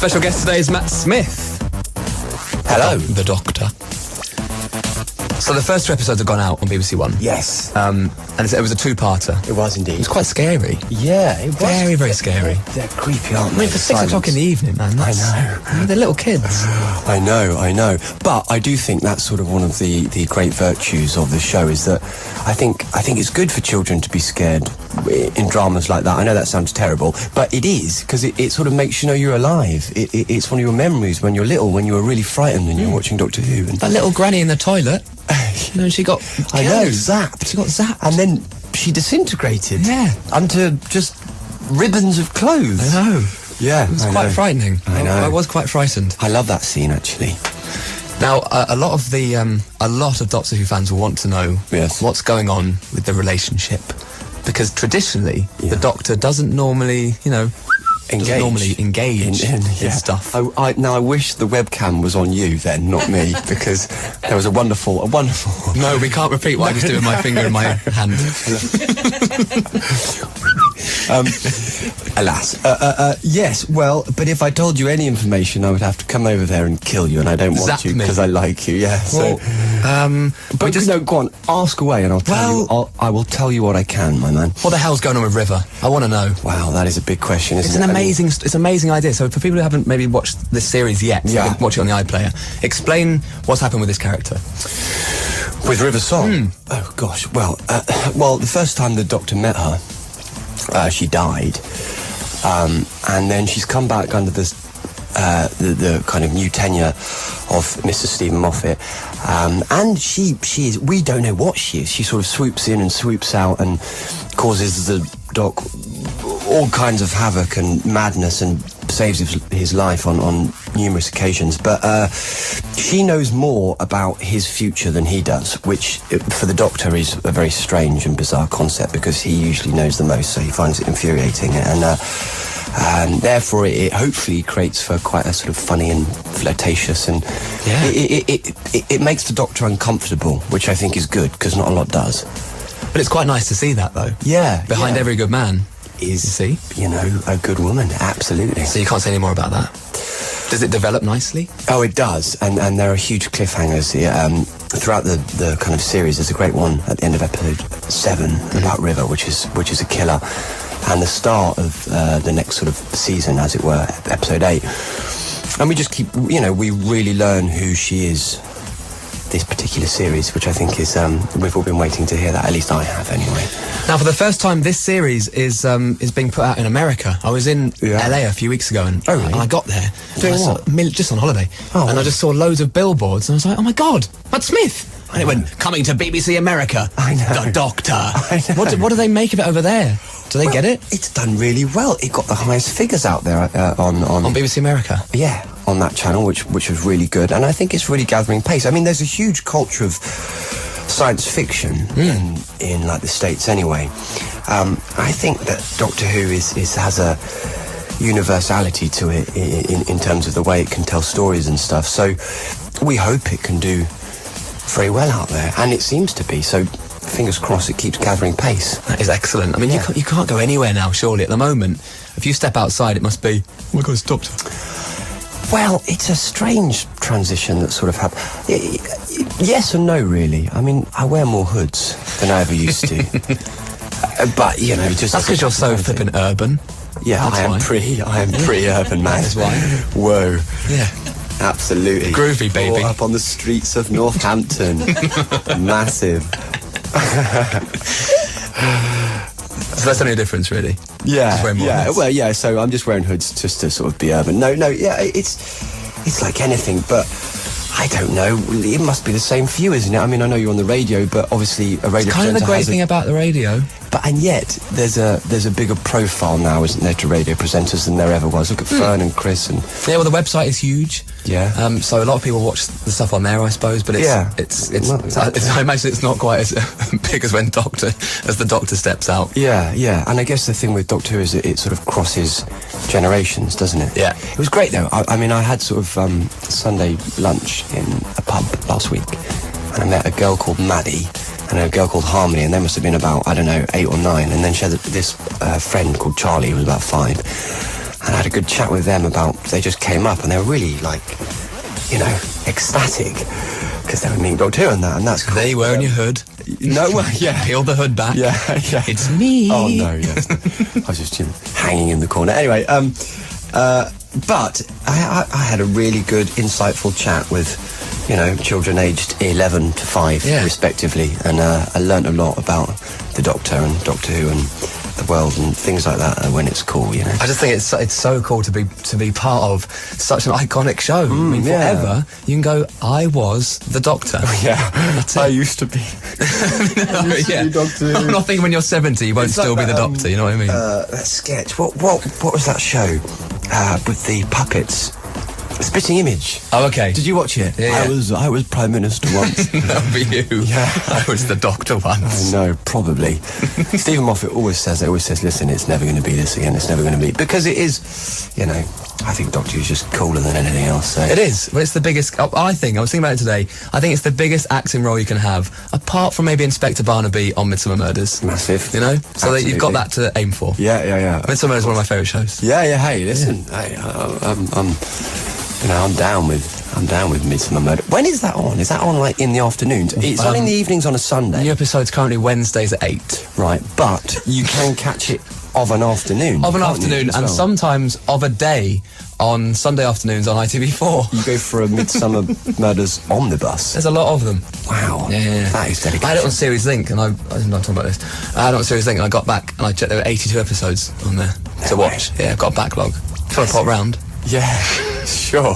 Special guest today is Matt Smith. Hello. The Doctor. So the first two episodes have gone out on BBC One. Yes. And it was a two-parter. It was indeed. It was quite scary. Yeah, it was. Very, very scary. They're creepy, aren't they? I mean, for 6 o'clock in the evening, man. I know. I mean, they're little kids. I know. But I do think that's sort of one of the great virtues of the show is that I think it's good for children to be scared in dramas like that. I know that sounds terrible, but it is, because it sort of makes you know you're alive. It's one of your memories when you're little, when you were really frightened and you're watching Doctor Who. And that little granny in the toilet. You know, she got killed. I know, zapped. She got zapped. And then she disintegrated. Yeah. Onto just ribbons of clothes. I know. Yeah, it was quite frightening. I know. I was quite frightened. I love that scene, actually. Now, a lot of Doctor Who fans will want to know what's going on with the relationship, because traditionally the Doctor doesn't normally, engage in stuff. Now I wish the webcam was on you then, not me, because there was a wonderful. No, we can't repeat what I just did with my finger in my hand. Alas. Yes, well, but if I told you any information, I would have to come over there and kill you, and I don't want to because I like you. Yeah. Well, go on, ask away, and I'll tell you. I will tell you what I can, my man. What the hell's going on with River? I want to know. Wow, that is a big question, isn't it? It's an amazing idea. So for people who haven't maybe watched this series yet, watch it on the iPlayer. Explain what's happened with this character. With River Song? Oh gosh. Well, the first time the Doctor met her, she died, and then she's come back under this the kind of new tenure of Mr. Stephen Moffat, and she is, we don't know what she is. She sort of swoops in and swoops out and causes the Doc all kinds of havoc and madness and saves his life on numerous occasions. But she knows more about his future than he does, which for the Doctor is a very strange and bizarre concept, because he usually knows the most, so he finds it infuriating. And therefore it hopefully creates for quite a sort of funny and flirtatious, and it makes the Doctor uncomfortable, which I think is good, because not a lot does. But it's quite nice to see that, though. Yeah. Behind every good man is, a good woman. Absolutely. So you can't say any more about that. Does it develop nicely? Oh, it does, and there are huge cliffhangers throughout the kind of series. There's a great one at the end of episode 7 about River, which is a killer, and the start of the next sort of season, as it were, episode 8. And we just keep, we really learn who she is this particular series, which I think is, we've all been waiting to hear that. At least I have, anyway. Now, for the first time, this series is being put out in America. I was in LA a few weeks ago, and I got there. Doing what? Just on holiday. And I just saw loads of billboards, and I was like, oh my God, Matt Smith! And it went, coming to BBC America. I know. The Doctor. I know. What do they make of it over there? Do they get it? It's done really well. It got the highest figures out there on BBC America. Yeah, on that channel, which was really good, and I think it's really gathering pace. I mean, there's a huge culture of science fiction in like the States, anyway. I think that Doctor Who has a universality to it in terms of the way it can tell stories and stuff. So we hope it can do very well out there, and it seems to be. So fingers crossed it keeps gathering pace. That is excellent. I mean, you can't go anywhere now, surely, at the moment. If you step outside, it must be, oh my God, it's Doctor. Well, it's a strange transition that sort of happened. Yes and no, really. I mean, I wear more hoods than I ever used to. But, just... That's because you're so flippin' urban. Yeah, I am pretty urban, man. That's why. Whoa. Yeah. Absolutely. Groovy, baby. All up on the streets of Northampton. Massive. So that's only a difference, really. Yeah. Well, yeah. So I'm just wearing hoods just to sort of be urban. No. Yeah, it's like anything, but I don't know. It must be the same for you, isn't it? I mean, I know you're on the radio, but obviously a radio. It's kind of the great thing about the radio. And yet there's a bigger profile now, isn't there, to radio presenters than there ever was. Look at Fern and Chris and... Yeah, well, the website is huge. Yeah. So a lot of people watch the stuff on there, I suppose, but I imagine it's not quite as big as as the Doctor steps out. Yeah. And I guess the thing with Doctor Who is it sort of crosses generations, doesn't it? Yeah. It was great, though. I mean, I had sort of Sunday lunch in a pub last week, and I met a girl called Maddie and a girl called Harmony, and they must have been about, I don't know, 8 or 9, and then she had this friend called Charlie, who was about 5. I had a good chat with them about, they just came up and they were really like, you know, ecstatic because they were meeting Doctor Who and that's cool. There you were in your hood. No, well, yeah. Peel the hood back. Yeah. It's me. Oh, no, yes. I was just hanging in the corner. Anyway, but I had a really good, insightful chat with, you know, children aged 11 to 5, respectively, and I learnt a lot about the Doctor and Doctor Who and the world and things like that when it's cool, you know. I just think it's so cool to be part of such an iconic show. I mean, forever you can go, I was the Doctor. That's it. I used to be. Doctor Who. I'm not thinking when you're 70 you won't still be the Doctor, you know what I mean? That sketch, what was that show with the puppets? Spitting Image. Oh, okay. Did you watch it? Yeah. I was Prime Minister once. That'd be you. Yeah. I was the Doctor once. No, probably. Stephen Moffat always says, listen, it's never going to be this again, it's never going to be... Because it is, you know, I think Doctor Who's just cooler than anything else. So. It is. Well, it's the biggest... I was thinking about it today, I think it's the biggest acting role you can have, apart from maybe Inspector Barnaby on Midsummer Murders. Massive. You know? So that you've got that to aim for. Yeah. Midsummer Murders is one of my favourite shows. Yeah, hey, listen, hey, you know, I'm down with Midsummer Murder. When is that on? Is that on, like, in the afternoons? It's on in the evenings on a Sunday. New episode's currently Wednesdays at 8. Right, but you can catch it of an afternoon. Of an afternoon, and sometimes of a day on Sunday afternoons on ITV4. You go for a Midsummer Murders omnibus. There's a lot of them. Wow. Yeah. That is dedication. I had it on Series Link, and I'm not talking about this. I had it on Series Link, and I got back, and I checked there were 82 episodes on there to watch. Yeah, I've got a backlog. Fill a pot round. Yeah, sure.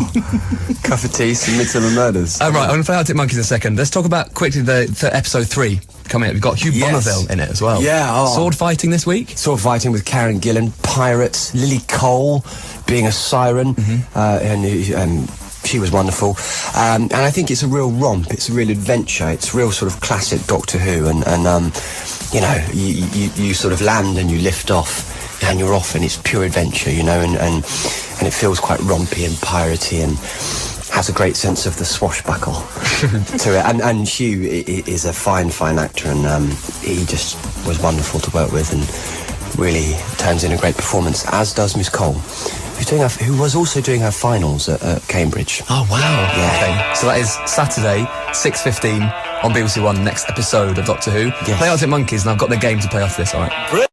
Cup of tea, some Midsummer Murders. Right, I'm going to play Arctic Monkeys in a second. Let's talk about quickly the episode 3 coming up. We've got Hugh Bonneville in it as well. Yeah. Sword fighting this week? Sword fighting with Karen Gillan, pirates, Lily Cole being a siren, and she was wonderful. And I think it's a real romp, it's a real adventure, it's real sort of classic Doctor Who, and you know, you sort of land and you lift off, and you're off, and it's pure adventure, you know, and it feels quite rompy and piratey, and has a great sense of the swashbuckle to it. And Hugh is a fine actor, and he just was wonderful to work with, and really turns in a great performance, as does Miss Cole, who was also doing her finals at Cambridge. Oh, wow. Yeah. Okay. So that is Saturday, 6:15 on BBC One, next episode of Doctor Who. Yes. Play Arctic Monkeys, and I've got the game to play after this, all right?